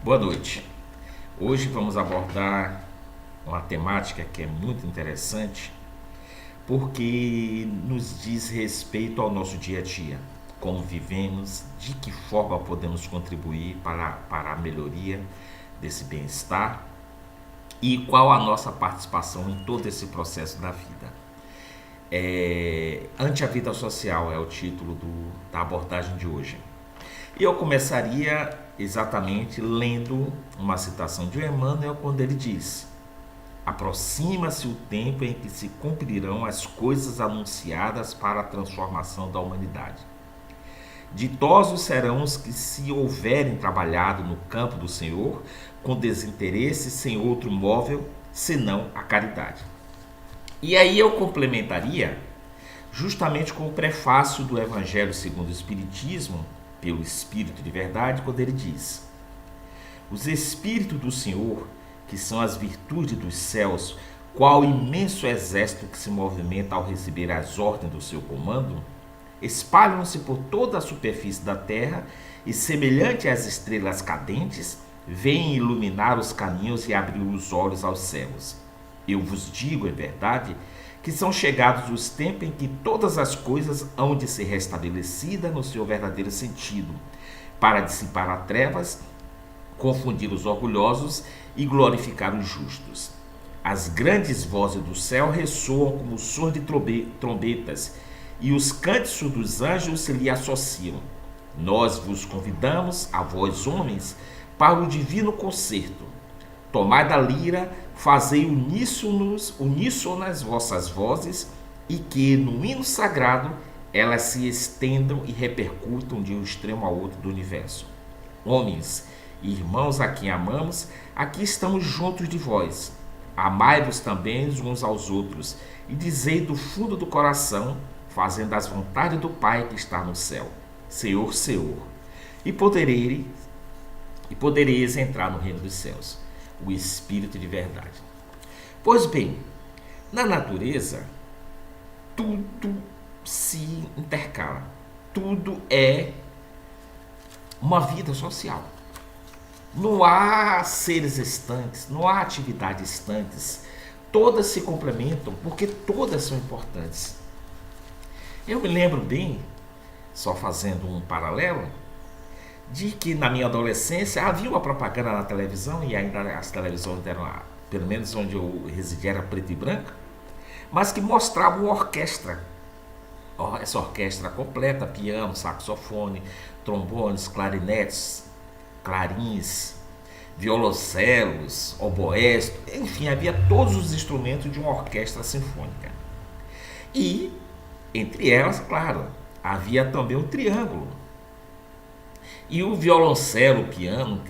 Boa noite. Hoje vamos abordar uma temática que é muito interessante porque nos diz respeito ao nosso dia a dia, como vivemos, de que forma podemos contribuir para a melhoria desse bem-estar e qual a nossa participação em todo esse processo da vida. Ante a vida social é o título da abordagem de hoje. E eu começaria exatamente lendo uma citação de Emmanuel quando ele diz: aproxima-se o tempo em que se cumprirão as coisas anunciadas para a transformação da humanidade. Ditosos serão os que se houverem trabalhado no campo do Senhor com desinteresse sem outro móvel senão a caridade. E aí eu complementaria justamente com o prefácio do Evangelho segundo o Espiritismo, pelo Espírito de Verdade, quando ele diz: os Espíritos do Senhor, que são as virtudes dos céus, qual imenso exército que se movimenta ao receber as ordens do seu comando, espalham-se por toda a superfície da terra e, semelhante às estrelas cadentes, vêm iluminar os caminhos e abrir os olhos aos céus. Eu vos digo, é verdade, que são chegados os tempos em que todas as coisas hão de ser restabelecidas no seu verdadeiro sentido, para dissipar as trevas, confundir os orgulhosos e glorificar os justos. As grandes vozes do céu ressoam como sons de trombetas, e os cânticos dos anjos se lhe associam. Nós vos convidamos, a vós homens, para o divino concerto. Tomai da lira, fazei uníssonas vossas vozes, e que, no hino sagrado, elas se estendam e repercutam de um extremo ao outro do universo. Homens e irmãos a quem amamos, aqui estamos juntos de vós. Amai-vos também uns aos outros, e dizei do fundo do coração, fazendo as vontades do Pai que está no céu: Senhor, Senhor, e podereis entrar no reino dos céus. O Espírito de Verdade. Pois bem, na natureza, tudo se intercala. Tudo é uma vida social. Não há seres estanques, não há atividades estanques. Todas se complementam porque todas são importantes. Eu me lembro bem, só fazendo um paralelo, de que na minha adolescência havia uma propaganda na televisão, e ainda as televisões eram, pelo menos onde eu residia, era preto e branco, mas que mostrava uma orquestra. Essa orquestra completa: piano, saxofone, trombones, clarinetes, clarins, violoncelos, oboés, enfim, havia todos os instrumentos de uma orquestra sinfônica. E, entre elas, claro, havia também o triângulo. E o violoncelo, o piano,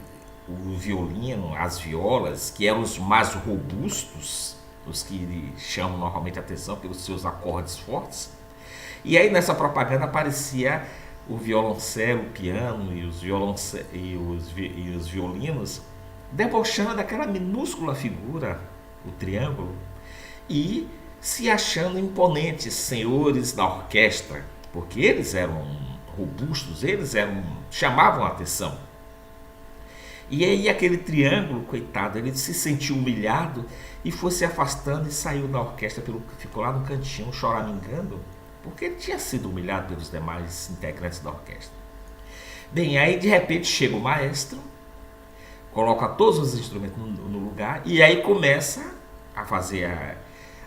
o violino, as violas, que eram os mais robustos, os que chamam normalmente a atenção pelos seus acordes fortes. E aí nessa propaganda aparecia o violoncelo, o piano e os violinos debochando daquela minúscula figura, o triângulo, e se achando imponentes senhores da orquestra, porque eles eram robustos, chamavam a atenção. E aí aquele triângulo, coitado, ele se sentiu humilhado e foi se afastando e saiu da orquestra, ficou lá no cantinho choramingando, porque ele tinha sido humilhado pelos demais integrantes da orquestra. Bem, aí de repente chega o maestro, coloca todos os instrumentos no lugar e aí começa a fazer,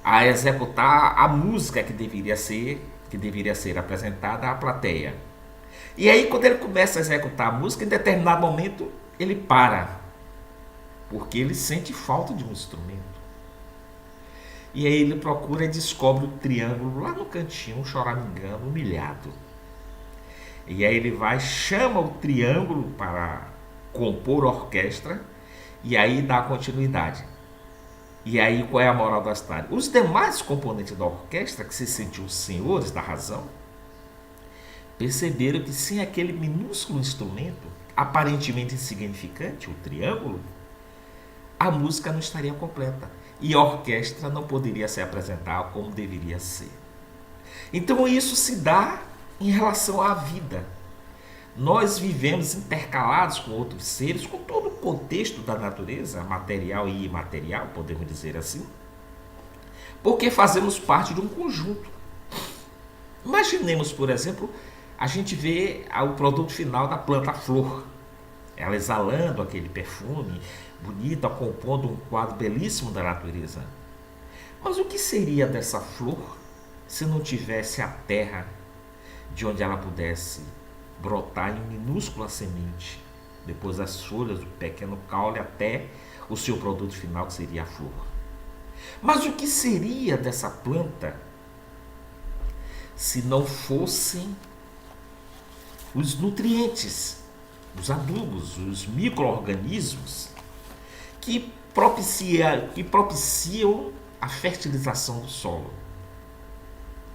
a executar a música que deveria ser apresentada à plateia. E aí quando ele começa a executar a música, em determinado momento ele para, porque ele sente falta de um instrumento. E aí ele procura e descobre o triângulo lá no cantinho, choramingando, humilhado. E aí ele vai, chama o triângulo para compor a orquestra, e aí dá continuidade. E aí qual é a moral da história? Os demais componentes da orquestra, que se sentiam senhores da razão, perceberam que sem aquele minúsculo instrumento, aparentemente insignificante, o triângulo, a música não estaria completa. E a orquestra não poderia se apresentar como deveria ser. Então isso se dá em relação à vida. Nós vivemos intercalados com outros seres, com todo o contexto da natureza, material e imaterial, podemos dizer assim, porque fazemos parte de um conjunto. Imaginemos, por exemplo, a gente vê o produto final da planta, a flor, ela exalando aquele perfume bonito, compondo um quadro belíssimo da natureza. Mas o que seria dessa flor se não tivesse a terra de onde ela pudesse brotar em minúscula semente, depois as folhas do pequeno caule até o seu produto final, que seria a flor? Mas o que seria dessa planta se não fossem os nutrientes, os adubos, os micro-organismos que propiciam a fertilização do solo?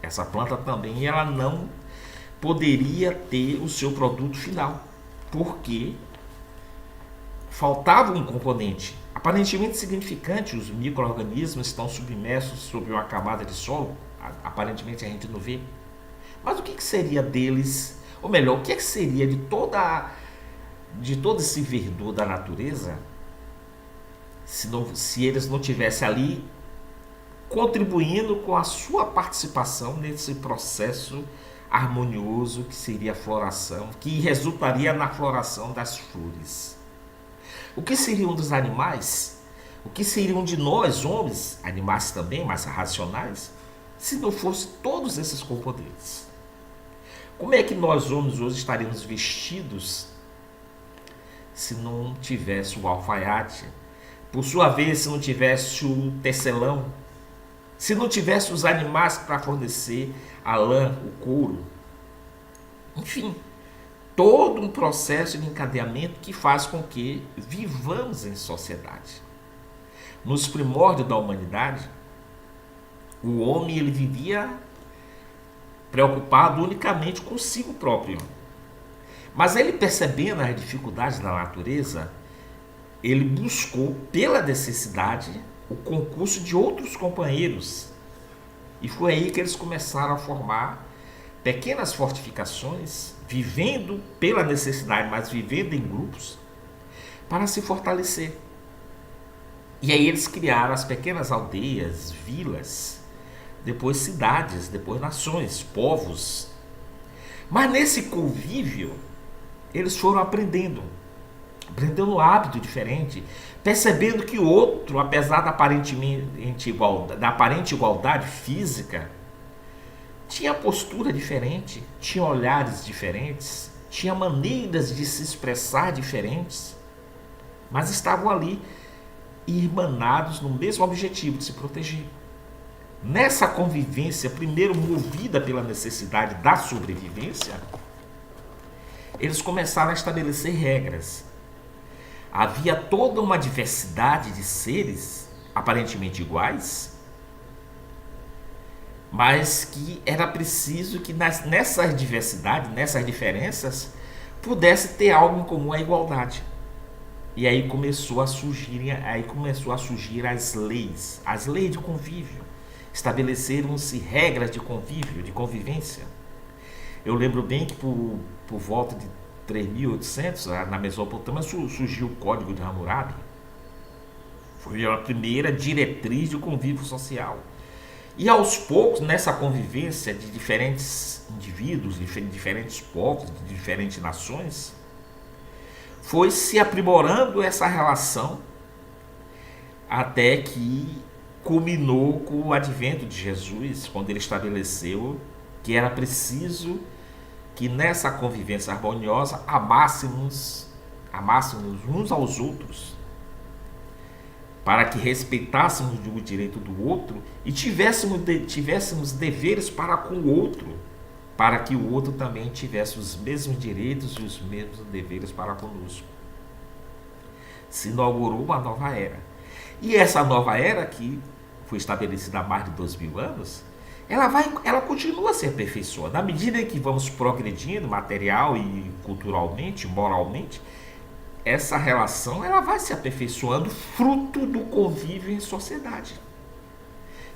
Essa planta também ela não poderia ter o seu produto final, porque faltava um componente aparentemente significante. Os micro-organismos estão submersos sob uma camada de solo, aparentemente a gente não vê. Mas o que seria deles, ou melhor, o que seria de todo esse verdor da natureza se eles não tivessem ali contribuindo com a sua participação nesse processo harmonioso que seria a floração, que resultaria na floração das flores? O que seriam dos animais? O que seriam de nós, homens, animais também, mais racionais, se não fossem todos esses componentes? Como é que nós, homens, hoje estaríamos vestidos se não tivesse o alfaiate? Por sua vez, se não tivesse o tecelão? Se não tivesse os animais para fornecer a lã, o couro? Enfim, todo um processo de encadeamento que faz com que vivamos em sociedade. Nos primórdios da humanidade, o homem ele vivia preocupado unicamente consigo próprio. Mas ele, percebendo as dificuldades da natureza, ele buscou, pela necessidade, o concurso de outros companheiros. E foi aí que eles começaram a formar pequenas fortificações, vivendo pela necessidade, mas vivendo em grupos, para se fortalecer. E aí eles criaram as pequenas aldeias, vilas, depois cidades, depois nações, povos. Mas nesse convívio, eles foram aprendendo um hábito diferente, percebendo que o outro, apesar da aparente igualdade física, tinha postura diferente, tinha olhares diferentes, tinha maneiras de se expressar diferentes, mas estavam ali irmanados no mesmo objetivo de se proteger. Nessa convivência, primeiro movida pela necessidade da sobrevivência, eles começaram a estabelecer regras. Havia toda uma diversidade de seres aparentemente iguais, mas que era preciso que nessas diversidades, nessas diferenças, pudesse ter algo em comum, a igualdade. E aí começou a surgir as leis de convívio. Estabeleceram-se regras de convívio, de convivência. Eu lembro bem que por volta de 3.800, na Mesopotâmia, surgiu o Código de Hammurabi. Foi a primeira diretriz de convívio social. E aos poucos, nessa convivência de diferentes indivíduos, de diferentes povos, de diferentes nações, foi se aprimorando essa relação até que culminou com o advento de Jesus, quando ele estabeleceu que era preciso que nessa convivência harmoniosa amássemos uns aos outros, para que respeitássemos o direito do outro e tivéssemos deveres para com o outro, para que o outro também tivesse os mesmos direitos e os mesmos deveres para conosco. Se inaugurou uma nova era. E essa nova era, que foi estabelecida há mais de 2.000 anos, ela continua a se aperfeiçoar. Na medida em que vamos progredindo material e culturalmente, moralmente, essa relação ela vai se aperfeiçoando, fruto do convívio em sociedade.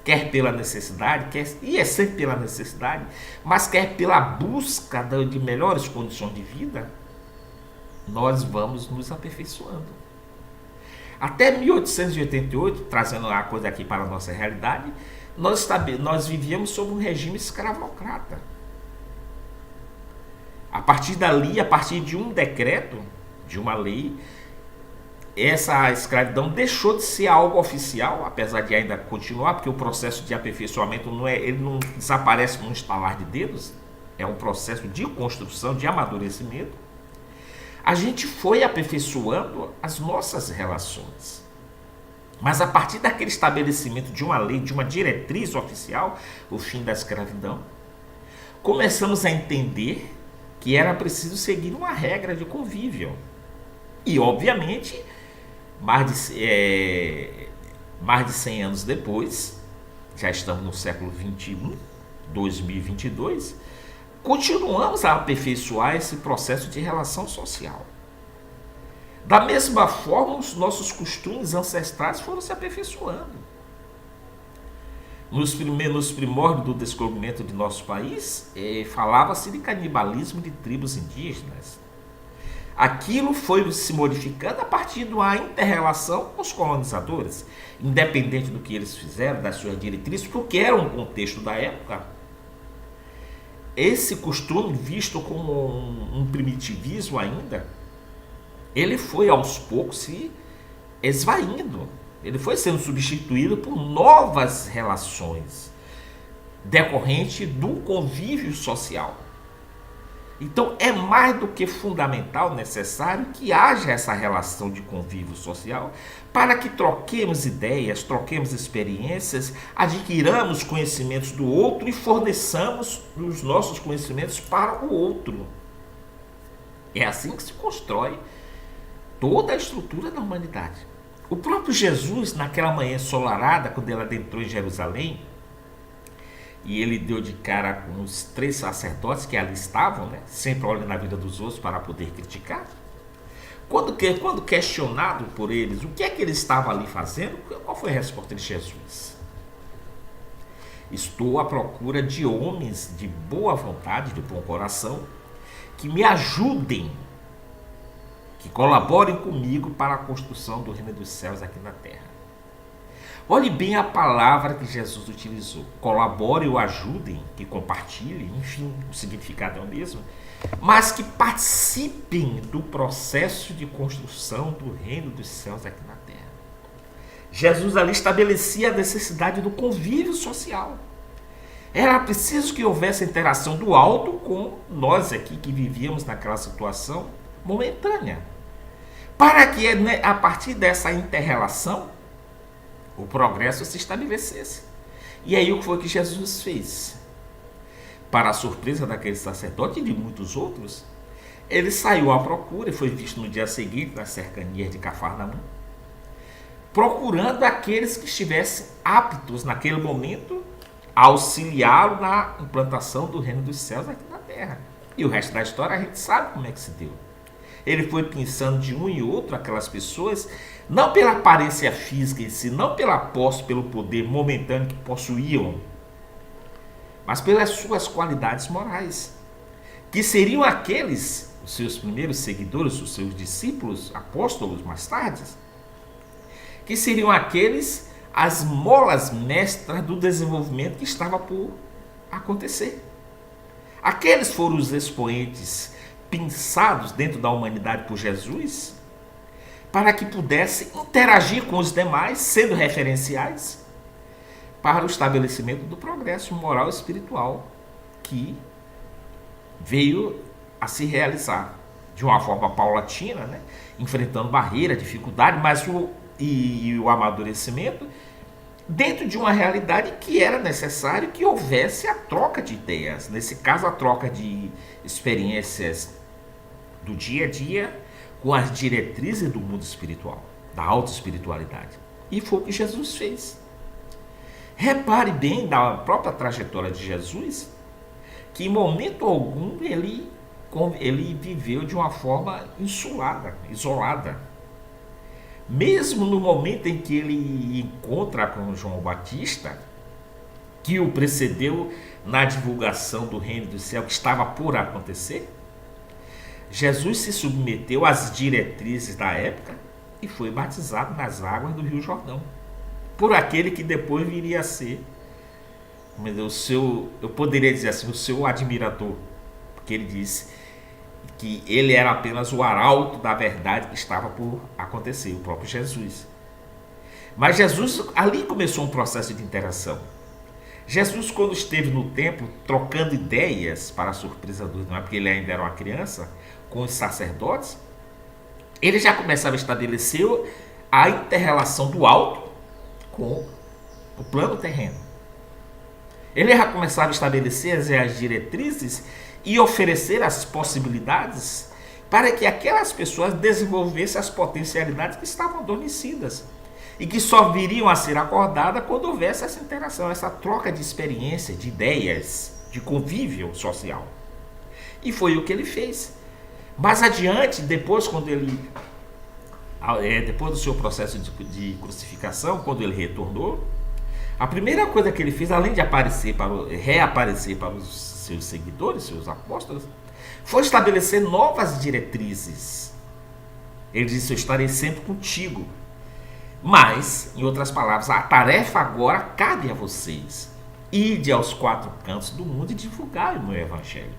quer pela necessidade, e é sempre pela necessidade, mas quer pela busca de melhores condições de vida, nós vamos nos aperfeiçoando. Até 1888, trazendo a coisa aqui para a nossa realidade, nós vivíamos sob um regime escravocrata. A partir dali, a partir de um decreto, de uma lei, essa escravidão deixou de ser algo oficial, apesar de ainda continuar, porque o processo de aperfeiçoamento ele não desaparece num estalar de dedos, é um processo de construção, de amadurecimento. A gente foi aperfeiçoando as nossas relações. Mas a partir daquele estabelecimento de uma lei, de uma diretriz oficial, o fim da escravidão, começamos a entender que era preciso seguir uma regra de convívio. E, obviamente, mais de 100 anos depois, já estamos no século XXI, 2022, continuamos a aperfeiçoar esse processo de relação social. Da mesma forma, os nossos costumes ancestrais foram se aperfeiçoando. Nos primórdios do descobrimento de nosso país, falava-se de canibalismo de tribos indígenas. Aquilo foi se modificando a partir de uma inter-relação com os colonizadores, independente do que eles fizeram, das suas diretrizes, porque era um contexto da época. Esse costume, visto como um primitivismo ainda, ele foi aos poucos se esvaindo. Ele foi sendo substituído por novas relações, decorrente do convívio social. Então é mais do que fundamental, necessário, que haja essa relação de convívio social para que troquemos ideias, troquemos experiências, adquiramos conhecimentos do outro e forneçamos os nossos conhecimentos para o outro. É assim que se constrói toda a estrutura da humanidade. O próprio Jesus, naquela manhã ensolarada, quando ele adentrou em Jerusalém, e ele deu de cara com os 3 sacerdotes que ali estavam, né, sempre olhando na vida dos outros para poder criticar. Quando questionado por eles o que é que ele estava ali fazendo, qual foi a resposta de Jesus? Estou à procura de homens de boa vontade, de bom coração, que me ajudem, que colaborem comigo para a construção do reino dos céus aqui na terra. Olhe bem a palavra que Jesus utilizou. Colaborem ou ajudem, que compartilhem, enfim, o significado é o mesmo, mas que participem do processo de construção do reino dos céus aqui na terra. Jesus ali estabelecia a necessidade do convívio social. Era preciso que houvesse interação do alto com nós aqui que vivíamos naquela situação momentânea. Para que a partir dessa inter-relação o progresso se estabelecesse. E aí o que foi que Jesus fez? Para a surpresa daquele sacerdote e de muitos outros, ele saiu à procura e foi visto no dia seguinte nas cercanias de Cafarnaum, procurando aqueles que estivessem aptos naquele momento a auxiliá-lo na implantação do reino dos céus aqui na terra. E o resto da história a gente sabe como é que se deu. Ele foi pensando de um e outro aquelas pessoas, não pela aparência física em si, não pela posse, pelo poder momentâneo que possuíam, mas pelas suas qualidades morais, que seriam aqueles, os seus primeiros seguidores, os seus discípulos, apóstolos mais tarde, que seriam aqueles, as molas mestras do desenvolvimento que estava por acontecer. Aqueles foram os expoentes pensados dentro da humanidade por Jesus, para que pudesse interagir com os demais, sendo referenciais, para o estabelecimento do progresso moral e espiritual que veio a se realizar de uma forma paulatina, né? Enfrentando barreira, dificuldade, mas o amadurecimento dentro de uma realidade que era necessário que houvesse a troca de ideias, nesse caso a troca de experiências do dia a dia com as diretrizes do mundo espiritual, da autoespiritualidade. E foi o que Jesus fez. Repare bem na própria trajetória de Jesus, que em momento algum ele viveu de uma forma insulada, isolada. Mesmo no momento em que ele encontra com João Batista, que o precedeu na divulgação do reino do céu que estava por acontecer? Jesus se submeteu às diretrizes da época e foi batizado nas águas do Rio Jordão por aquele que depois viria a ser o seu, eu poderia dizer assim, o seu admirador, porque ele disse que ele era apenas o arauto da verdade que estava por acontecer, o próprio Jesus. Mas Jesus ali começou um processo de interação. Jesus, quando esteve no templo trocando ideias, para a surpresa dos, não é porque ele ainda era uma criança, com os sacerdotes, ele já começava a estabelecer a inter-relação do alto com o plano terreno. Ele já começava a estabelecer as diretrizes e oferecer as possibilidades para que aquelas pessoas desenvolvessem as potencialidades que estavam adormecidas e que só viriam a ser acordadas quando houvesse essa interação, essa troca de experiência, de ideias, de convívio social. E foi o que ele fez. Mais adiante, depois do seu processo de crucificação, quando ele retornou, a primeira coisa que ele fez, além de reaparecer para os seus seguidores, seus apóstolos, foi estabelecer novas diretrizes. Ele disse: eu estarei sempre contigo. Mas, em outras palavras, a tarefa agora cabe a vocês. Ide aos 4 cantos do mundo e divulgai o meu evangelho.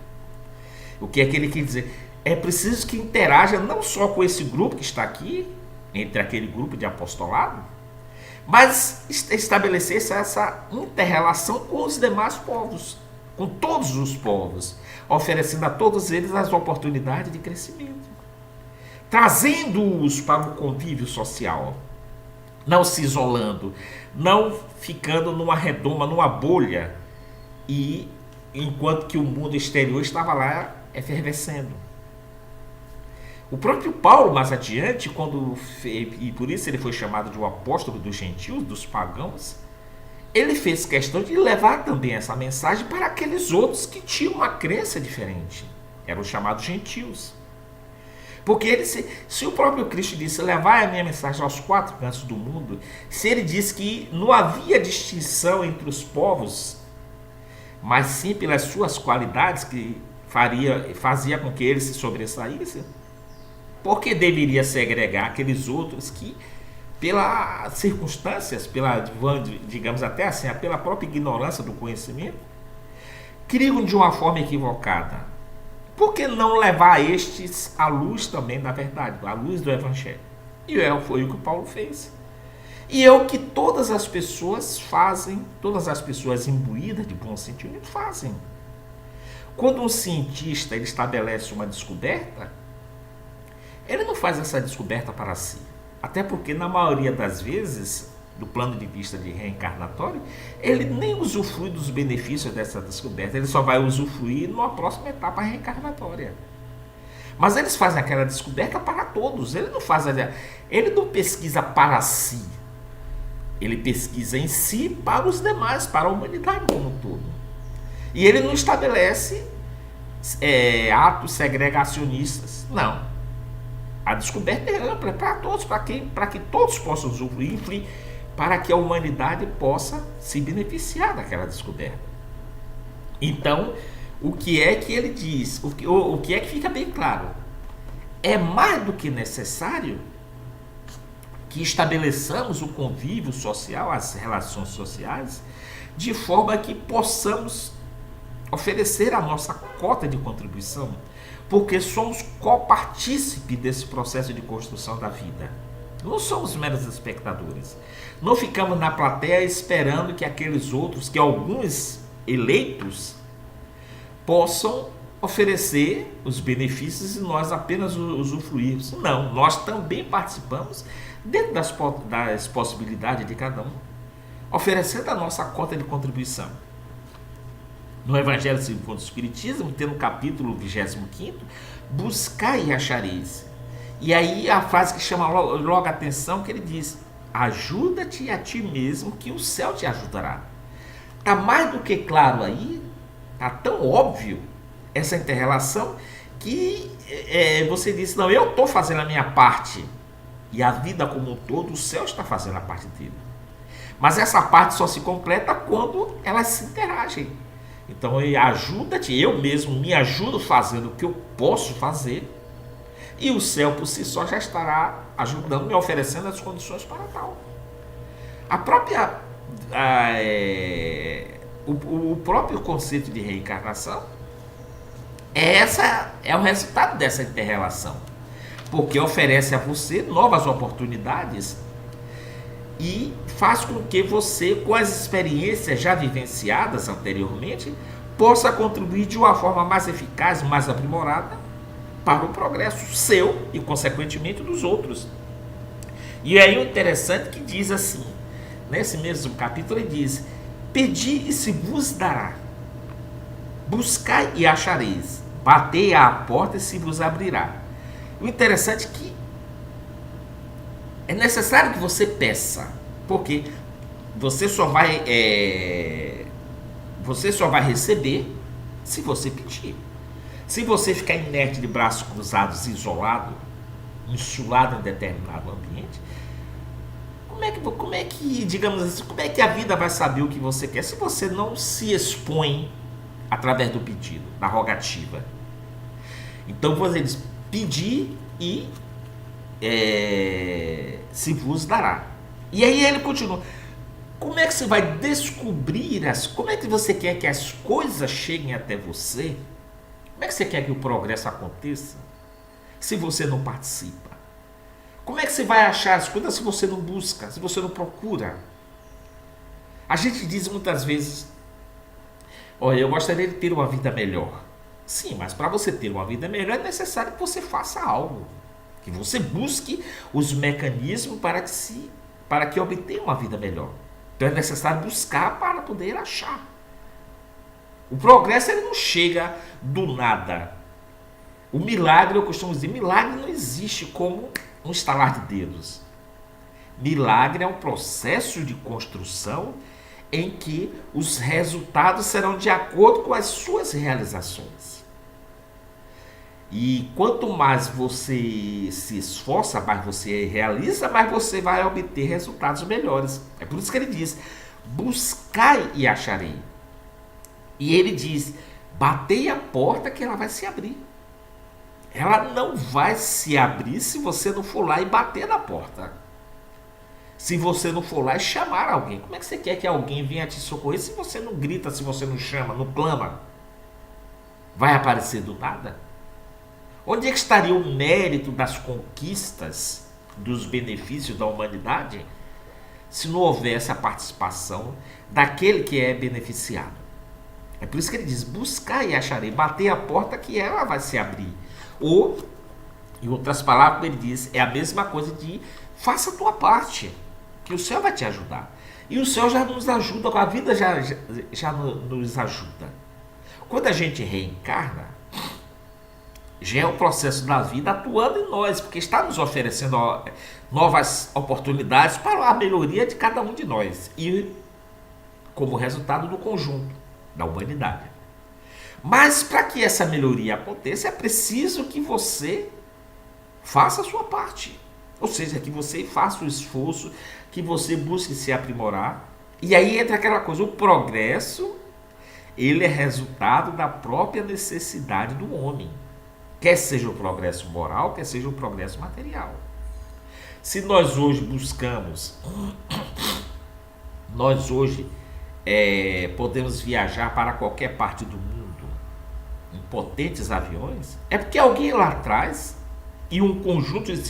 O que é que ele quer dizer? É preciso que interaja não só com esse grupo que está aqui, entre aquele grupo de apostolado, mas estabelecesse essa inter-relação com os demais povos, com todos os povos, oferecendo a todos eles as oportunidades de crescimento, trazendo-os para o convívio social, não se isolando, não ficando numa redoma, numa bolha, e enquanto que o mundo exterior estava lá efervescendo. O próprio Paulo, mais adiante, e por isso ele foi chamado de um apóstolo dos gentios, dos pagãos, ele fez questão de levar também essa mensagem para aqueles outros que tinham uma crença diferente. Eram os chamados gentios. Porque se o próprio Cristo disse: levai a minha mensagem aos 4 cantos do mundo, se ele disse que não havia distinção entre os povos, mas sim pelas suas qualidades que fazia com que eles se sobressaíssem, por que deveria segregar aqueles outros que, pelas circunstâncias, digamos até assim, pela própria ignorância do conhecimento, criam de uma forma equivocada? Por que não levar estes à luz também da verdade, à luz do evangelho? E foi o que Paulo fez. E é o que todas as pessoas fazem, todas as pessoas imbuídas de bom sentimento fazem. Quando um cientista ele estabelece uma descoberta, ele não faz essa descoberta para si. Até porque, na maioria das vezes, do plano de vista de reencarnatório, ele nem usufrui dos benefícios dessa descoberta. Ele só vai usufruir numa próxima etapa reencarnatória. Mas eles fazem aquela descoberta para todos. Ele não pesquisa para si. Ele pesquisa em si para os demais, para a humanidade como um todo. E ele não estabelece atos segregacionistas. Não. A descoberta é ampla, é para todos, para que todos possam usufruir, para que a humanidade possa se beneficiar daquela descoberta. Então, o que é que ele diz? O que é que fica bem claro? É mais do que necessário que estabeleçamos o convívio social, as relações sociais, de forma que possamos oferecer a nossa cota de contribuição, porque somos copartícipe desse processo de construção da vida. Não somos meros espectadores. Não ficamos na plateia esperando que aqueles outros, que alguns eleitos, possam oferecer os benefícios e nós apenas usufruirmos. Não, nós também participamos dentro das possibilidades de cada um, oferecendo a nossa cota de contribuição. No Evangelho segundo o Espiritismo, tem no capítulo 25, buscai e achareis. E aí a frase que chama logo a atenção, que ele diz: ajuda-te a ti mesmo, que o céu te ajudará. Está mais do que claro aí, está tão óbvio essa inter-relação, que você diz: não, eu estou fazendo a minha parte, e a vida como um todo, o céu está fazendo a parte dele. Mas essa parte só se completa quando elas se interagem. Então ajuda-te, eu mesmo me ajudo fazendo o que eu posso fazer, e o céu por si só já estará ajudando, me oferecendo as condições para tal. A própria o próprio conceito de reencarnação é o resultado dessa inter-relação, porque oferece a você novas oportunidades e faz com que você, com as experiências já vivenciadas anteriormente, possa contribuir de uma forma mais eficaz, mais aprimorada para o progresso seu e, consequentemente, dos outros. E aí o interessante que diz assim, nesse mesmo capítulo, ele diz: pedi e se vos dará, buscai e achareis, batei à porta e se vos abrirá. O interessante é que é necessário que você peça, porque você só vai receber se você pedir. Se você ficar inerte, de braços cruzados, isolado, insulado em determinado ambiente, como é que, digamos assim, como é que a vida vai saber o que você quer se você não se expõe através do pedido, da rogativa? Então você diz: pedir e se vos dará. E aí ele continua: como é que você vai descobrir como é que você quer que as coisas cheguem até você? Como é que você quer que o progresso aconteça se você não participa? Como é que você vai achar as coisas se você não busca, se você não procura? A gente diz muitas vezes: olha, eu gostaria de ter uma vida melhor. Sim, mas para você ter uma vida melhor é necessário que você faça algo, que você busque os mecanismos para que obtenha uma vida melhor. Então é necessário buscar para poder achar. O progresso ele não chega do nada. O milagre, eu costumo dizer, milagre não existe como um estalar de dedos. Milagre é um processo de construção em que os resultados serão de acordo com as suas realizações. E quanto mais você se esforça, mais você realiza, mais você vai obter resultados melhores. É por isso que ele diz: buscai e acharei. E ele diz: batei a porta que ela vai se abrir. Ela não vai se abrir se você não for lá e bater na porta. Se você não for lá e chamar alguém. Como é que você quer que alguém venha te socorrer se você não grita, se você não chama, não clama? Vai aparecer do nada? Onde é que estaria o mérito das conquistas, dos benefícios da humanidade, se não houvesse a participação daquele que é beneficiado? É por isso que ele diz: buscar e acharei, bater a porta que ela vai se abrir. Ou, em outras palavras, ele diz, é a mesma coisa de: faça a tua parte, que o céu vai te ajudar. E o céu já nos ajuda, a vida já nos ajuda. Quando a gente reencarna, já é o processo da vida atuando em nós, porque está nos oferecendo novas oportunidades para a melhoria de cada um de nós. E como resultado do conjunto da humanidade. Mas para que essa melhoria aconteça, é preciso que você faça a sua parte. Ou seja, que você faça o esforço, que você busque se aprimorar. E aí entra aquela coisa: o progresso, ele é resultado da própria necessidade do homem. Quer seja o progresso moral, quer seja o progresso material. Se nós hoje buscamos, nós hoje podemos viajar para qualquer parte do mundo em potentes aviões, é porque alguém lá atrás, em um conjunto de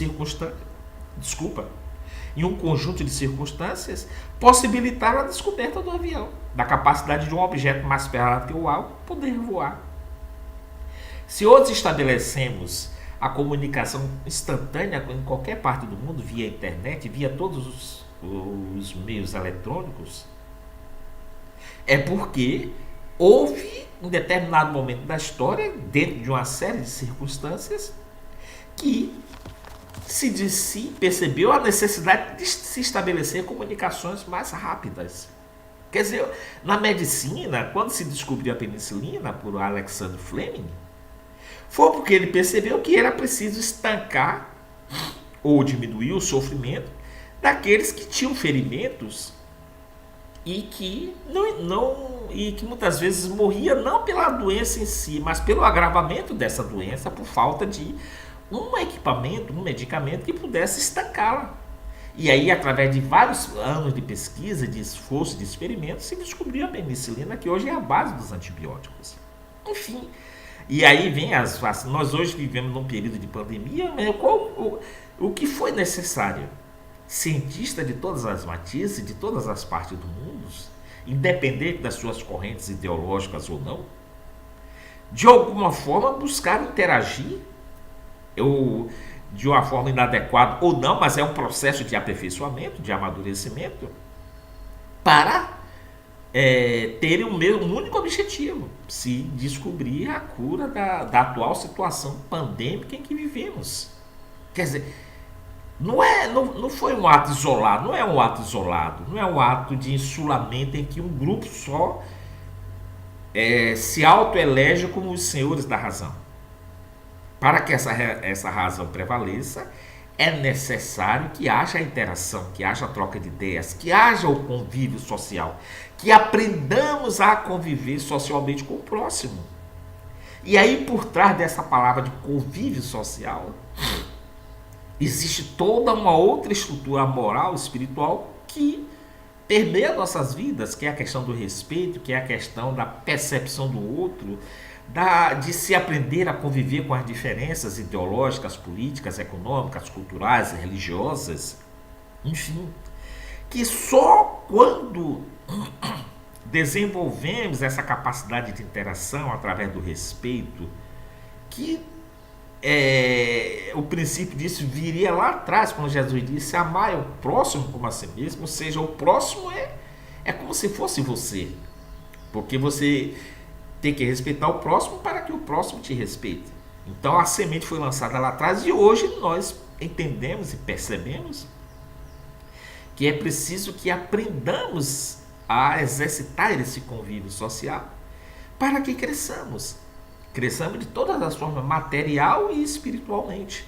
circunstâncias, possibilitaram a descoberta do avião, da capacidade de um objeto mais pesado que o ar poder voar. Se hoje estabelecemos a comunicação instantânea em qualquer parte do mundo, via internet, via todos os meios eletrônicos, é porque houve um determinado momento da história, dentro de uma série de circunstâncias, que se percebeu a necessidade de se estabelecer comunicações mais rápidas. Quer dizer, na medicina, quando se descobriu a penicilina por Alexander Fleming, foi porque ele percebeu que era preciso estancar ou diminuir o sofrimento daqueles que tinham ferimentos e que muitas vezes morria não pela doença em si, mas pelo agravamento dessa doença por falta de um equipamento, um medicamento que pudesse estancá-la. E aí, através de vários anos de pesquisa, de esforço, de experimento, se descobriu a penicilina, que hoje é a base dos antibióticos. Enfim, e aí vem nós hoje vivemos num período de pandemia, mas o que foi necessário? Cientistas de todas as matizes, de todas as partes do mundo, independente das suas correntes ideológicas ou não, de alguma forma buscaram interagir, de uma forma inadequada ou não, mas é um processo de aperfeiçoamento, de amadurecimento, para terem um único objetivo: se descobrir a cura da atual situação pandêmica em que vivemos. Quer dizer, não foi um ato isolado, não é um ato isolado, não é um ato de insulamento em que um grupo só se autoelege como os senhores da razão. Para que essa razão prevaleça, é necessário que haja interação, que haja troca de ideias, que haja o convívio social, que aprendamos a conviver socialmente com o próximo. E aí, por trás dessa palavra de convívio social, existe toda uma outra estrutura moral, espiritual, que permeia nossas vidas, que é a questão do respeito, que é a questão da percepção do outro, de se aprender a conviver com as diferenças ideológicas, políticas, econômicas, culturais, religiosas, enfim, que só quando desenvolvemos essa capacidade de interação através do respeito, que o princípio disso viria lá atrás, quando Jesus disse: amar o próximo como a si mesmo. Ou seja, o próximo é como se fosse você, porque você tem que respeitar o próximo para que o próximo te respeite. Então a semente foi lançada lá atrás, e hoje nós entendemos e percebemos que é preciso que aprendamos a exercitar esse convívio social para que cresçamos de todas as formas, material e espiritualmente.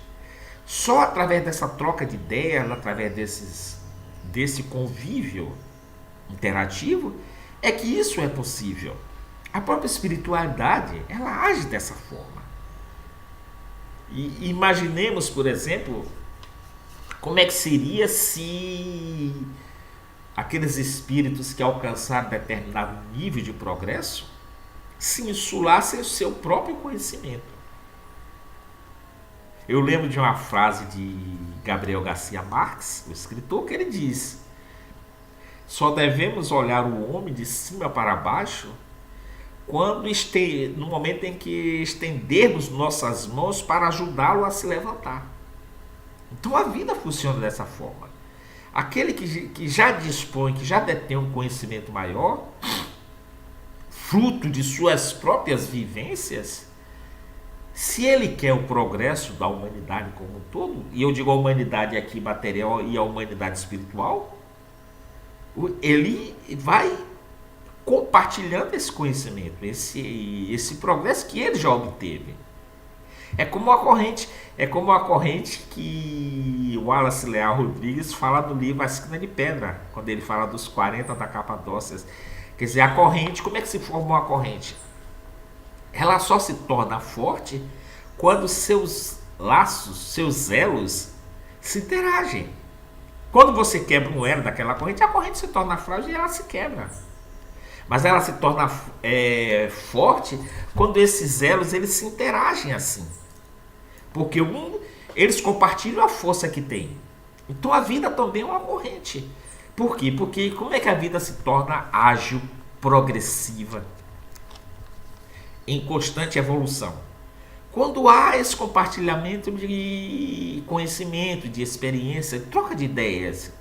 Só através dessa troca de ideias, através desse convívio interativo, é que isso é possível. A própria espiritualidade, ela age dessa forma. E imaginemos, por exemplo, como é que seria se aqueles espíritos que alcançaram determinado nível de progresso se insulassem o seu próprio conhecimento. Eu lembro de uma frase de Gabriel Garcia Marques, o escritor, que ele diz: só devemos olhar o homem de cima para baixo no momento em que estendermos nossas mãos para ajudá-lo a se levantar. Então a vida funciona dessa forma. Aquele que já dispõe, que já detém um conhecimento maior, fruto de suas próprias vivências, se ele quer o progresso da humanidade como um todo, e eu digo a humanidade aqui material e a humanidade espiritual, ele vai compartilhando esse conhecimento, esse progresso que ele já obteve. É como a corrente que o Wallace Leal Rodrigues fala no livro A Esquina de Pedra, quando ele fala dos 40 da Capadócia. Quer dizer, a corrente, como é que se forma uma corrente? Ela só se torna forte quando seus laços, seus elos se interagem. Quando você quebra um elo daquela corrente, a corrente se torna frágil e ela se quebra. Mas ela se torna forte quando esses elos eles se interagem assim. Porque eles compartilham a força que tem. Então a vida também é uma corrente. Por quê? Porque como é que a vida se torna ágil, progressiva, em constante evolução? Quando há esse compartilhamento de conhecimento, de experiência, troca de ideias,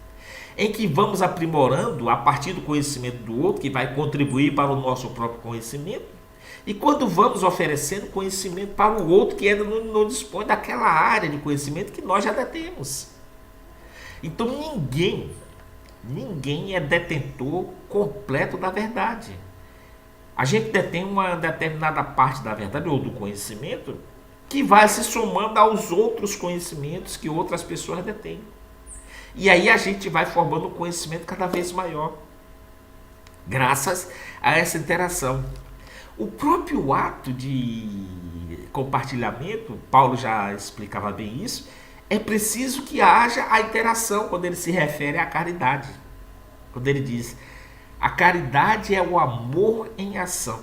em que vamos aprimorando a partir do conhecimento do outro, que vai contribuir para o nosso próprio conhecimento, e quando vamos oferecendo conhecimento para o outro que ainda não dispõe daquela área de conhecimento que nós já detemos. Então ninguém é detentor completo da verdade. A gente detém uma determinada parte da verdade ou do conhecimento que vai se somando aos outros conhecimentos que outras pessoas detêm. E aí a gente vai formando um conhecimento cada vez maior. graças a essa interação. O próprio ato de compartilhamento, Paulo já explicava bem isso, é preciso que haja a interação quando ele se refere à caridade. Quando ele diz, a caridade é o amor em ação.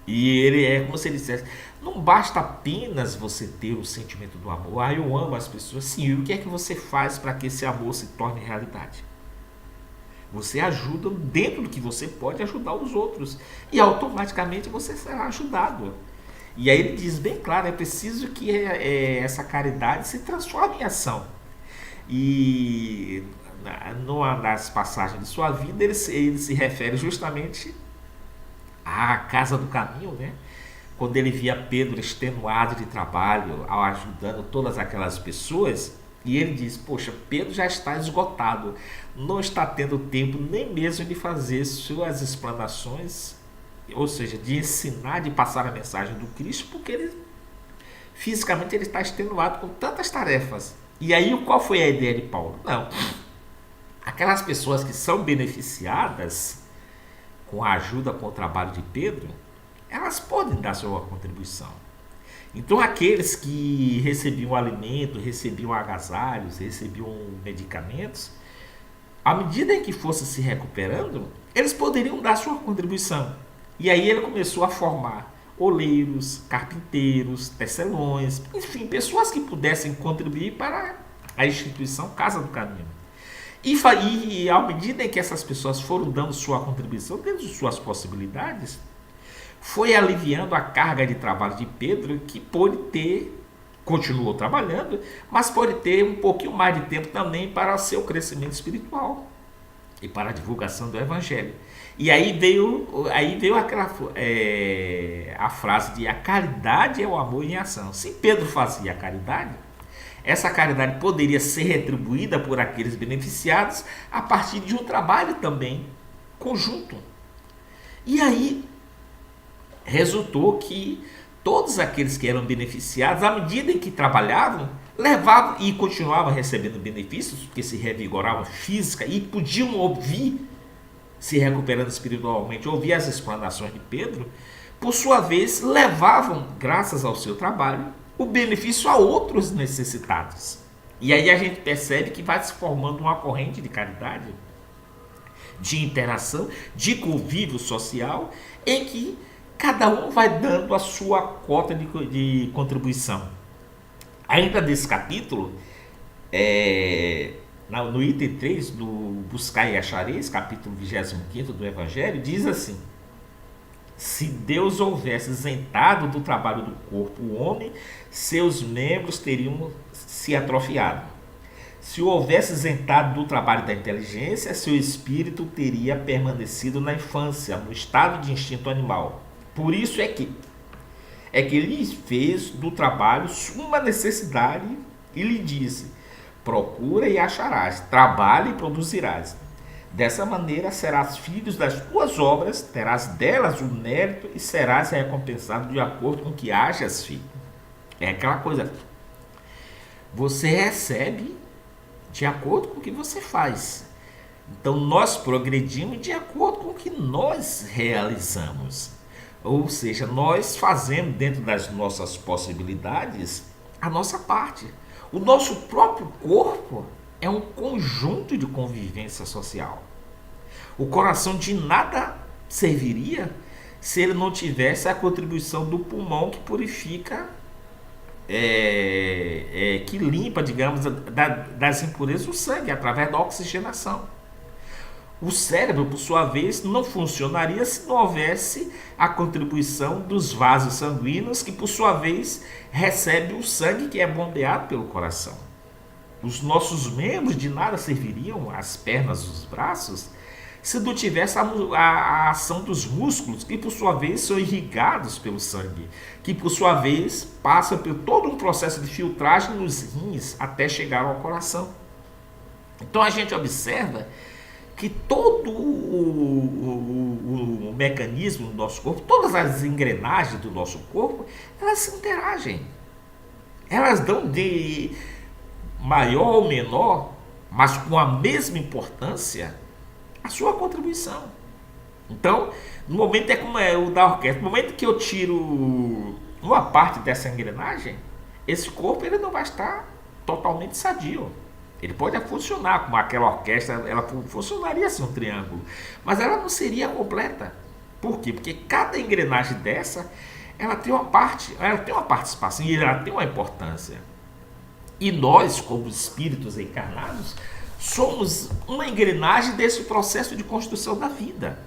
E ele é como se ele dissesse, não basta apenas você ter o sentimento do amor. Ah, eu amo as pessoas. Sim, e o que é que você faz para que esse amor se torne realidade? Você ajuda dentro do que você pode ajudar os outros. E automaticamente você será ajudado. E aí ele diz bem claro, é preciso que essa caridade se transforme em ação. E numa das passagens de sua vida, ele se refere justamente à casa do caminho, né? Quando ele via Pedro extenuado de trabalho, ajudando todas aquelas pessoas, e ele diz, poxa, Pedro já está esgotado, não está tendo tempo nem mesmo de fazer suas explanações, ou seja, de ensinar, de passar a mensagem do Cristo, porque ele fisicamente ele está extenuado com tantas tarefas. E aí qual foi a ideia de Paulo? Não, aquelas pessoas que são beneficiadas com a ajuda, com o trabalho de Pedro, elas podem dar sua contribuição. Então aqueles que recebiam alimento, recebiam agasalhos, recebiam medicamentos, à medida em que fossem se recuperando, eles poderiam dar sua contribuição. E aí ele começou a formar oleiros, carpinteiros, tecelões, enfim, pessoas que pudessem contribuir para a instituição Casa do Caminho. E à medida em que essas pessoas foram dando sua contribuição dentro de suas possibilidades, foi aliviando a carga de trabalho de Pedro, que continuou trabalhando, mas pôde ter um pouquinho mais de tempo também para o seu crescimento espiritual e para a divulgação do Evangelho. E aí veio a frase de a caridade é o amor em ação. Se Pedro fazia a caridade, essa caridade poderia ser retribuída por aqueles beneficiados a partir de um trabalho também conjunto. E aí resultou que todos aqueles que eram beneficiados, à medida em que trabalhavam, levavam e continuavam recebendo benefícios, porque se revigoravam física e podiam ouvir, se recuperando espiritualmente, ouvir as explanações de Pedro, por sua vez, levavam, graças ao seu trabalho, o benefício a outros necessitados. E aí a gente percebe que vai se formando uma corrente de caridade, de interação, de convívio social, em que cada um vai dando a sua cota de contribuição. Ainda desse capítulo, no item 3 do Buscai e Achareis, capítulo 25 do Evangelho, diz assim: se Deus houvesse isentado do trabalho do corpo o homem, seus membros teriam se atrofiado. Se o houvesse isentado do trabalho da inteligência, seu espírito teria permanecido na infância, no estado de instinto animal. Por isso é que ele fez do trabalho suma necessidade e lhe disse: procura e acharás, trabalha e produzirás. Dessa maneira serás filhos das tuas obras, terás delas o mérito e serás recompensado de acordo com o que hajas feito. É aquela coisa, você recebe de acordo com o que você faz. Então nós progredimos de acordo com o que nós realizamos. Ou seja, nós fazemos dentro das nossas possibilidades a nossa parte. O nosso próprio corpo é um conjunto de convivência social. O coração de nada serviria se ele não tivesse a contribuição do pulmão que purifica, que limpa, digamos, das impurezas o sangue através da oxigenação. O cérebro, por sua vez, não funcionaria se não houvesse a contribuição dos vasos sanguíneos, que por sua vez recebe o sangue que é bombeado pelo coração. Os nossos membros de nada serviriam, as pernas, os braços, se não tivesse a ação dos músculos, que por sua vez são irrigados pelo sangue, que por sua vez passam por todo um processo de filtragem nos rins até chegar ao coração. Então a gente observa que todo o mecanismo do nosso corpo, todas as engrenagens do nosso corpo, elas se interagem. Elas dão de maior ou menor, mas com a mesma importância, a sua contribuição. Então, no momento é como é o da orquestra, no momento que eu tiro uma parte dessa engrenagem, esse corpo ele não vai estar totalmente sadio. Ele pode funcionar como aquela orquestra, ela funcionaria assim um triângulo, mas ela não seria completa. Por quê? Porque cada engrenagem dessa, ela tem uma parte, ela tem uma participação e ela tem uma importância. E nós, como espíritos encarnados, somos uma engrenagem desse processo de construção da vida.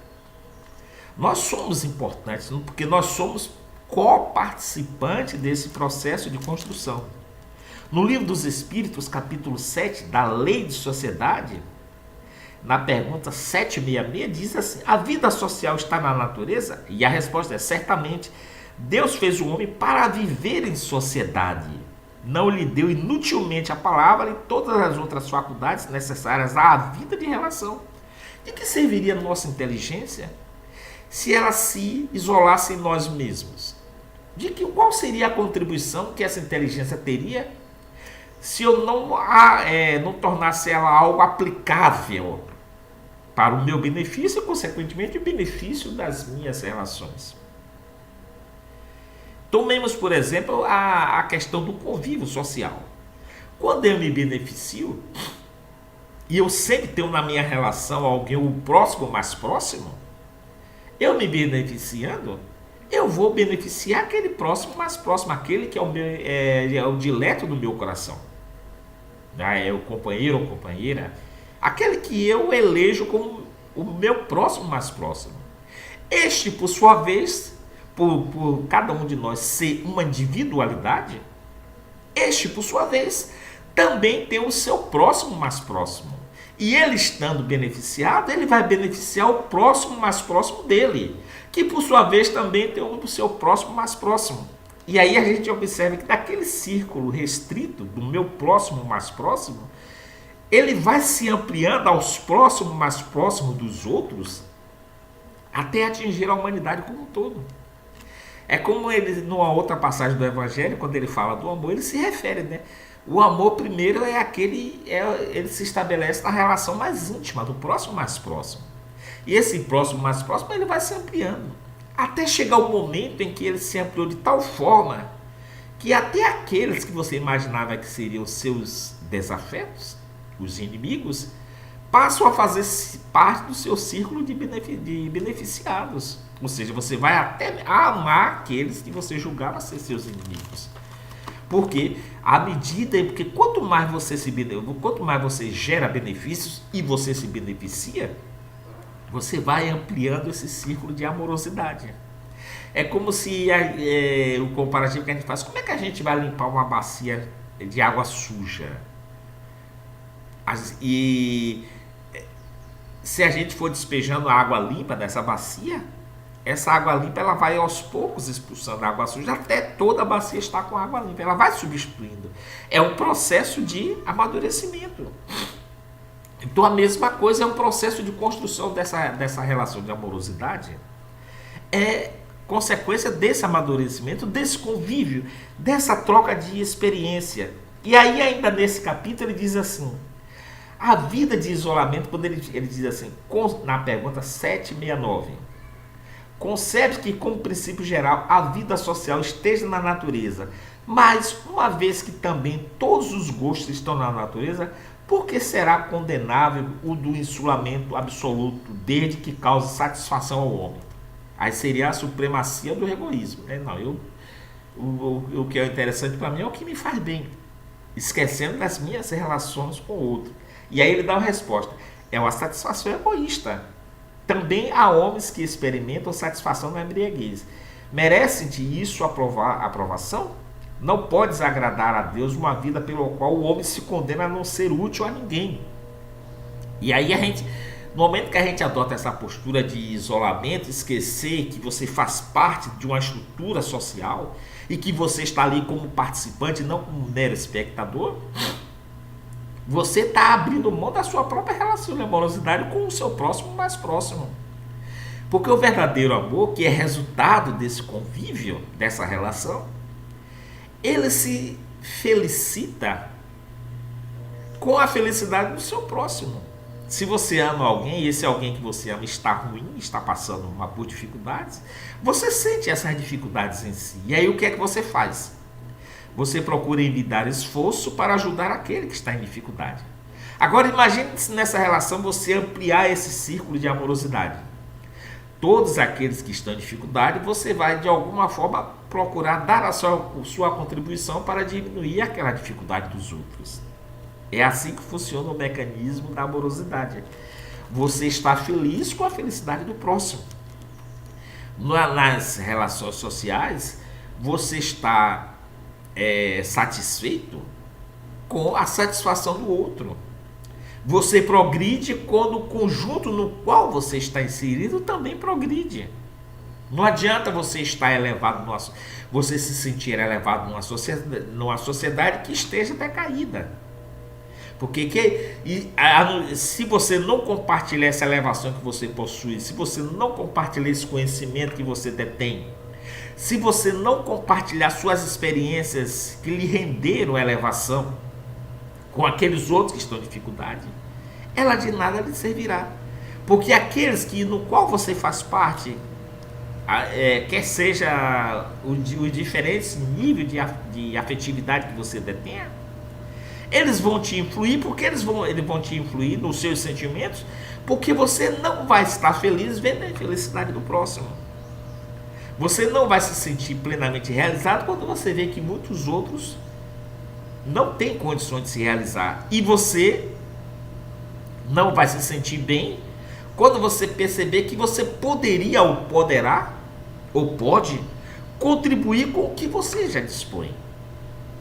Nós somos importantes porque nós somos coparticipantes desse processo de construção. No Livro dos Espíritos, capítulo 7, da Lei de Sociedade, na pergunta 766, diz assim: a vida social está na natureza? E a resposta é: certamente. Deus fez o homem para viver em sociedade. Não lhe deu inutilmente a palavra e todas as outras faculdades necessárias à vida de relação. De que serviria a nossa inteligência se ela se isolasse em nós mesmos? Qual seria a contribuição que essa inteligência teria se eu não tornasse ela algo aplicável para o meu benefício e, consequentemente, o benefício das minhas relações? Tomemos, por exemplo, a questão do convívio social. Quando eu me beneficio, e eu sempre tenho na minha relação alguém, o próximo mais próximo, eu me beneficiando, eu vou beneficiar aquele próximo mais próximo, aquele que é o dileto do meu coração. É o companheiro ou companheira, aquele que eu elejo como o meu próximo mais próximo. Este, por sua vez, por cada um de nós ser uma individualidade, este, por sua vez, também tem o seu próximo mais próximo. E ele estando beneficiado, ele vai beneficiar o próximo mais próximo dele, que por sua vez também tem o seu próximo mais próximo. E aí a gente observa que daquele círculo restrito, do meu próximo mais próximo, ele vai se ampliando aos próximos mais próximos dos outros, até atingir a humanidade como um todo. É como ele, numa outra passagem do Evangelho, quando ele fala do amor, ele se refere, né? O amor primeiro é ele se estabelece na relação mais íntima, do próximo mais próximo. E esse próximo mais próximo, ele vai se ampliando, até chegar o momento em que ele se ampliou de tal forma que até aqueles que você imaginava que seriam os seus desafetos, os inimigos, passam a fazer parte do seu círculo de beneficiados. Ou seja, você vai até amar aqueles que você julgava ser seus inimigos. Porque quanto mais você gera benefícios e você se beneficia, você vai ampliando esse círculo de amorosidade. É como se o comparativo que a gente faz: como é que a gente vai limpar uma bacia de água suja? E se a gente for despejando a água limpa dessa bacia, essa água limpa ela vai aos poucos expulsando a água suja até toda a bacia estar com água limpa. Ela vai substituindo. É um processo de amadurecimento. Então a mesma coisa é um processo de construção dessa relação de amorosidade. É consequência desse amadurecimento, desse convívio, dessa troca de experiência. E aí ainda nesse capítulo ele diz assim: a vida de isolamento, quando ele diz assim, na pergunta 769, concebe que, como princípio geral, a vida social esteja na natureza, mas uma vez que também todos os gostos estão na natureza, por que será condenável o do insulamento absoluto, desde que cause satisfação ao homem? Aí seria a supremacia do egoísmo, né? Não, o que é interessante para mim é o que me faz bem, esquecendo das minhas relações com o outro. E aí ele dá uma resposta: é uma satisfação egoísta. Também há homens que experimentam satisfação na embriaguez. Merece-te isso aprovação? Não podes agradar a Deus uma vida pela qual o homem se condena a não ser útil a ninguém. E aí no momento que a gente adota essa postura de isolamento, esquecer que você faz parte de uma estrutura social e que você está ali como participante, não como mero espectador, você está abrindo mão da sua própria relação de amorosidade com o seu próximo mais próximo. Porque o verdadeiro amor, que é resultado desse convívio, dessa relação, ele se felicita com a felicidade do seu próximo. Se você ama alguém e esse alguém que você ama está ruim, está passando por dificuldades, você sente essas dificuldades em si. E aí o que é que você faz? Você procura em lhe dar esforço para ajudar aquele que está em dificuldade. Agora imagine se nessa relação você ampliar esse círculo de amorosidade. Todos aqueles que estão em dificuldade, você vai de alguma forma procurar dar a sua contribuição para diminuir aquela dificuldade dos outros. É assim que funciona o mecanismo da amorosidade. Você está feliz com a felicidade do próximo. Nas relações sociais, você está satisfeito com a satisfação do outro. Você progride quando o conjunto no qual você está inserido também progride. Não adianta você estar elevado, você se sentir elevado numa sociedade que esteja decaída. Porque se você não compartilhar essa elevação que você possui, se você não compartilhar esse conhecimento que você detém, se você não compartilhar suas experiências que lhe renderam elevação com aqueles outros que estão em dificuldade, ela de nada lhe servirá. Porque aqueles no qual você faz parte, quer seja os diferentes níveis de afetividade que você detenha, eles vão te influir, porque eles vão te influir nos seus sentimentos, porque você não vai estar feliz vendo a infelicidade do próximo. Você não vai se sentir plenamente realizado quando você vê que muitos outros não têm condições de se realizar. E você não vai se sentir bem quando você perceber que você poderia ou poderá, ou pode, contribuir com o que você já dispõe.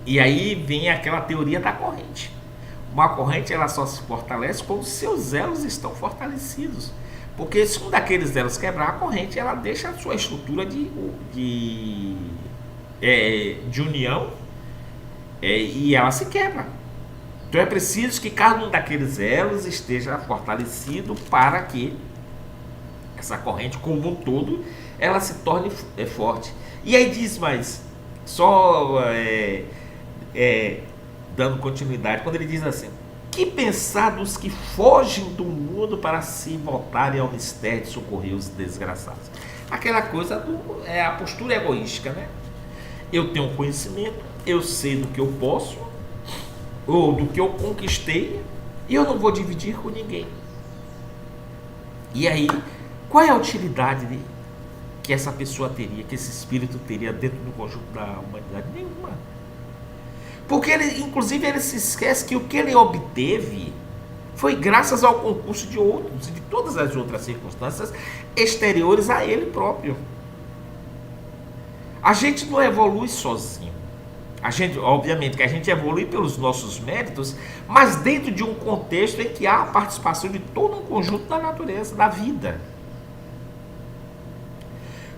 E aí vem aquela teoria da corrente. Uma corrente ela só se fortalece quando seus elos estão fortalecidos. Porque se um daqueles elos quebrar, a corrente ela deixa a sua estrutura de união e ela se quebra. Então é preciso que cada um daqueles elos esteja fortalecido para que essa corrente como um todo ela se torne forte. E aí diz mais, só dando continuidade, quando ele diz assim: que pensar dos que fogem do mundo para se voltarem ao mistério de socorrer os desgraçados? Aquela coisa a postura egoística, né? Eu tenho conhecimento, eu sei do que eu posso, ou do que eu conquistei, e eu não vou dividir com ninguém. E aí, qual é a utilidade que essa pessoa teria, que esse espírito teria dentro do conjunto da humanidade? Nenhuma. Porque inclusive ele se esquece que o que ele obteve foi graças ao concurso de outros e de todas as outras circunstâncias exteriores a ele próprio. A gente não evolui sozinho. Obviamente que a gente evolui pelos nossos méritos, mas dentro de um contexto em que há a participação de todo um conjunto da natureza, da vida.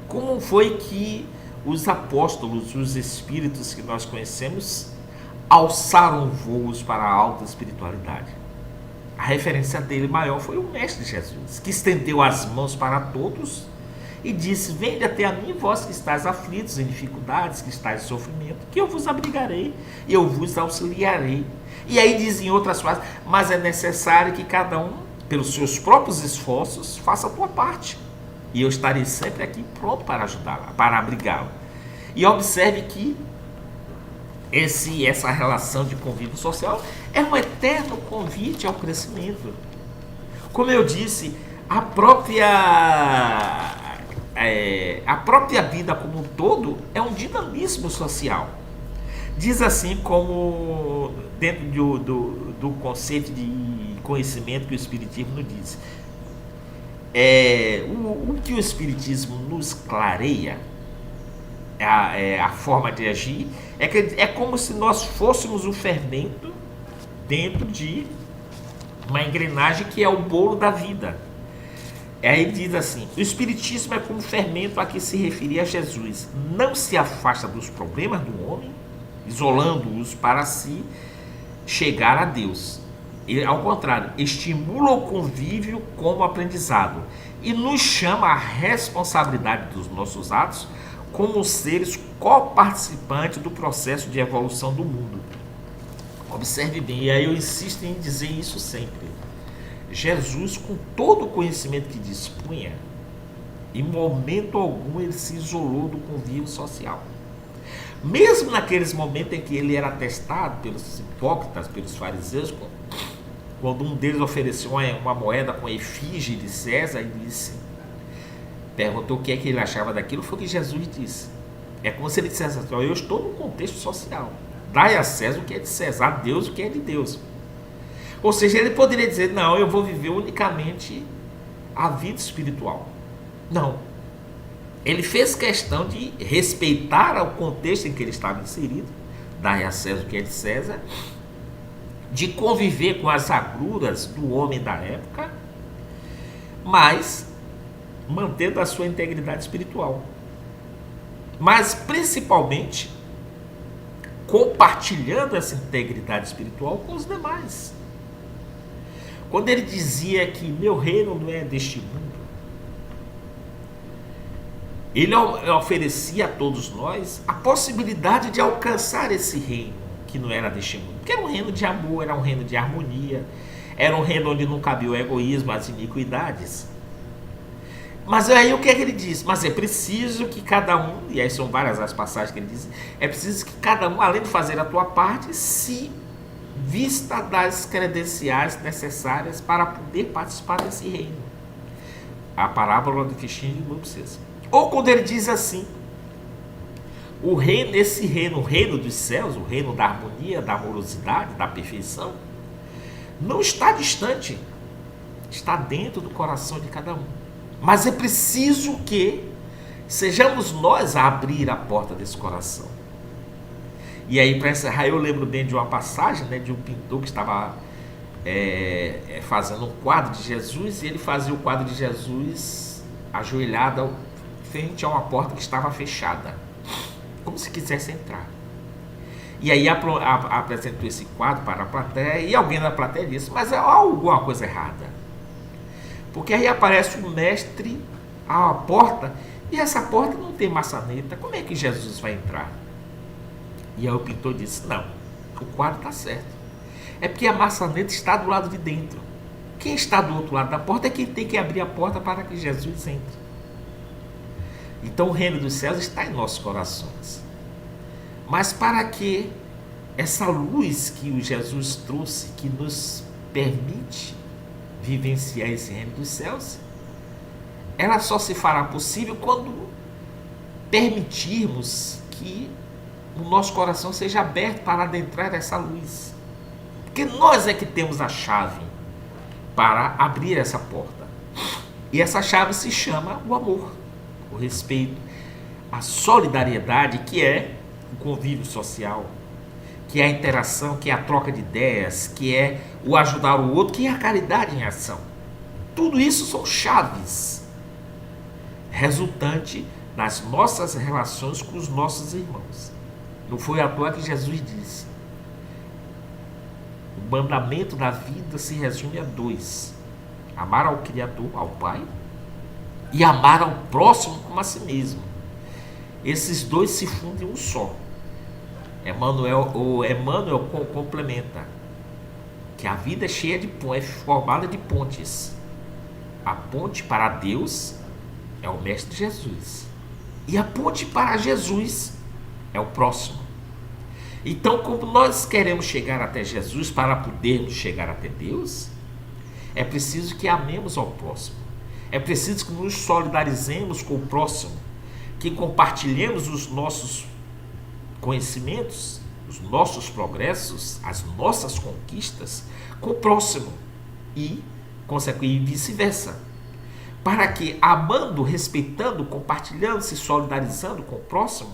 Como foi que os apóstolos, os espíritos que nós conhecemos, alçaram voos para a alta espiritualidade? A referência dele maior foi o Mestre Jesus, que estendeu as mãos para todos e disse: vende até a mim, vós que estáis aflitos, em dificuldades, que estáis em sofrimento, que eu vos abrigarei e eu vos auxiliarei. E aí diz em outras frases: mas é necessário que cada um, pelos seus próprios esforços, faça a tua parte, e eu estarei sempre aqui pronto para ajudá-la, para abrigá-la. E observe que essa relação de convívio social é um eterno convite ao crescimento. Como eu disse, a própria vida como um todo é um dinamismo social. Diz assim, como dentro do conceito de conhecimento que o Espiritismo nos diz, o que o Espiritismo nos clareia, a forma de agir, é como se nós fôssemos o fermento dentro de uma engrenagem que é o bolo da vida. Aí diz assim: o Espiritismo é como fermento a que se referia Jesus. Não se afasta dos problemas do homem, isolando-os para se chegar a Deus. E, ao contrário, estimula o convívio como aprendizado e nos chama à responsabilidade dos nossos atos como seres coparticipantes do processo de evolução do mundo. Observe bem, e aí eu insisto em dizer isso sempre. Jesus, com todo o conhecimento que dispunha, em momento algum ele se isolou do convívio social. Mesmo naqueles momentos em que ele era testado pelos hipócritas, pelos fariseus, quando um deles ofereceu uma moeda com efígie de César e perguntou o que é que ele achava daquilo, foi o que Jesus disse. É como se ele dissesse assim: eu estou num contexto social. Dai a César o que é de César, a Deus o que é de Deus. Ou seja, ele poderia dizer: não, eu vou viver unicamente a vida espiritual. Não. Ele fez questão de respeitar o contexto em que ele estava inserido, dai a César o que é de César, de conviver com as agruras do homem da época, mas mantendo a sua integridade espiritual. Mas principalmente compartilhando essa integridade espiritual com os demais. Quando ele dizia que meu reino não é deste mundo, ele oferecia a todos nós a possibilidade de alcançar esse reino que não era deste mundo. Porque era um reino de amor, era um reino de harmonia, era um reino onde não cabia o egoísmo, as iniquidades. Mas aí o que é que ele diz? Mas é preciso que cada um, e aí são várias as passagens que ele diz, é preciso que cada um, além de fazer a tua parte, se vista das credenciais necessárias para poder participar desse reino. A parábola do fichinho de núpcias. Ou quando ele diz assim: o reino, esse reino, o reino dos céus, o reino da harmonia, da amorosidade, da perfeição, não está distante, está dentro do coração de cada um. Mas é preciso que sejamos nós a abrir a porta desse coração. E aí, para encerrar, eu lembro bem de uma passagem, né, de um pintor que estava fazendo um quadro de Jesus, e ele fazia o quadro de Jesus ajoelhado frente a uma porta que estava fechada, como se quisesse entrar. E aí apresentou esse quadro para a plateia, e alguém na plateia disse: mas há alguma coisa errada, porque aí aparece o mestre à porta, e essa porta não tem maçaneta, como é que Jesus vai entrar? E aí o pintor disse: não, o quadro está certo, é porque a maçaneta está do lado de dentro. Quem está do outro lado da porta é quem tem que abrir a porta para que Jesus entre. Então o reino dos céus está em nossos corações. Mas para que essa luz que o Jesus trouxe, que nos permite vivenciar esse reino dos céus, ela só se fará possível quando permitirmos que o nosso coração seja aberto para adentrar essa luz. Porque nós é que temos a chave para abrir essa porta. E essa chave se chama o amor, o respeito, a solidariedade, que é o convívio social, que é a interação, que é a troca de ideias, que é o ajudar o outro, que é a caridade em ação. Tudo isso são chaves resultante das nossas relações com os nossos irmãos. Não foi à toa que Jesus disse: o mandamento da vida se resume a 2: amar ao Criador, ao Pai, e amar ao próximo como a si mesmo. Esses 2 se fundem em um só. Emmanuel complementa que a vida é formada de pontes. A ponte para Deus é o Mestre Jesus, e a ponte para Jesus é o próximo. Então, como nós queremos chegar até Jesus para podermos chegar até Deus, é preciso que amemos ao próximo. É preciso que nos solidarizemos com o próximo, que compartilhemos os nossos conhecimentos, os nossos progressos, as nossas conquistas com o próximo e vice-versa. Para que, amando, respeitando, compartilhando, se solidarizando com o próximo,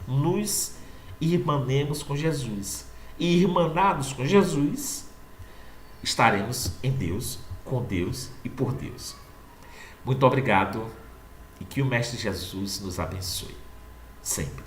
nos irmanemos com Jesus. E irmanados com Jesus, estaremos em Deus, com Deus e por Deus. Muito obrigado, e que o Mestre Jesus nos abençoe sempre.